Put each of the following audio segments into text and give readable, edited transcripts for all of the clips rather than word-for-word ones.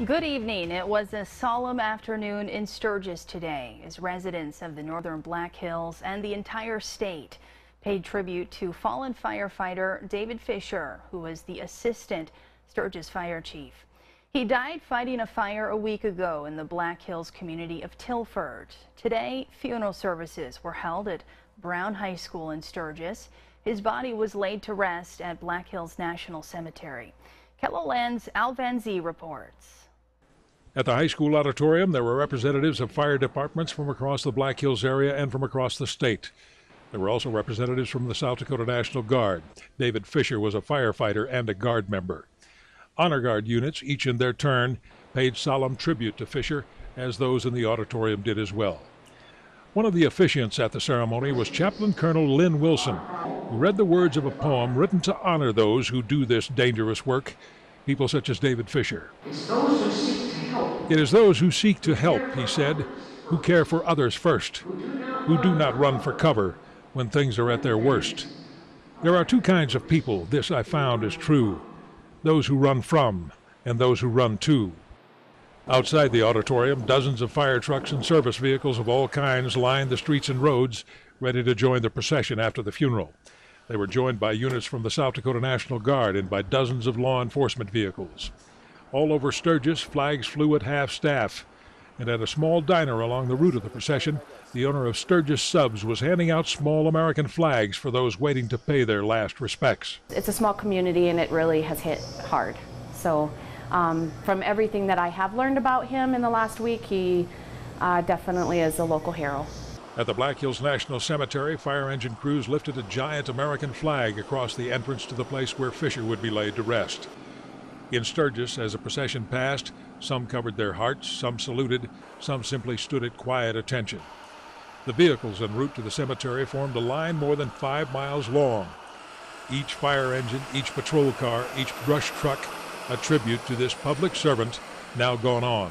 Good evening. It was a solemn afternoon in Sturgis today as residents of the northern Black Hills and the entire state paid tribute to fallen firefighter David Fisher, who was the assistant Sturgis fire chief. He died fighting a fire a week ago in the Black Hills community of Tilford. Today, funeral services were held at Brown High School in Sturgis. His body was laid to rest at Black Hills National Cemetery. KELOLAND's Al Van Zee reports. At the high school auditorium, there were representatives of fire departments from across the Black Hills area and from across the state. There were also representatives from the South Dakota National Guard. David Fisher was a firefighter and a Guard member. Honor Guard units, each in their turn, paid solemn tribute to Fisher, as those in the auditorium did as well. One of the officiants at the ceremony was Chaplain Colonel Lynn Wilson, who read the words of a poem written to honor those who do this dangerous work, people such as David Fisher. It is those who seek to help, he said, who care for others first, who do not run for cover when things are at their worst. There are two kinds of people, this I found is true, those who run from and those who run to. Outside the auditorium, dozens of fire trucks and service vehicles of all kinds lined the streets and roads, ready to join the procession after the funeral. They were joined by units from the South Dakota National Guard and by dozens of law enforcement vehicles. All over Sturgis, flags flew at half-staff, and at a small diner along the route of the procession, the owner of Sturgis Subs was handing out small American flags for those waiting to pay their last respects. It's a small community and it really has hit hard. So from everything that I have learned about him in the last week, he definitely is a local hero. At the Black Hills National Cemetery, fire engine crews lifted a giant American flag across the entrance to the place where Fisher would be laid to rest. In Sturgis, as the procession passed, some covered their hearts, some saluted, some simply stood at quiet attention. The vehicles en route to the cemetery formed a line more than 5 miles long. Each fire engine, each patrol car, each brush truck, a tribute to this public servant now gone on.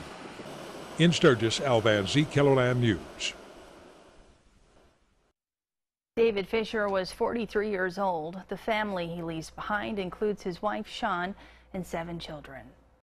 In Sturgis, Al Van Zee, KELOLAND News. David Fisher was 43 years old. The family he leaves behind includes his wife, Shawn, and 7 children.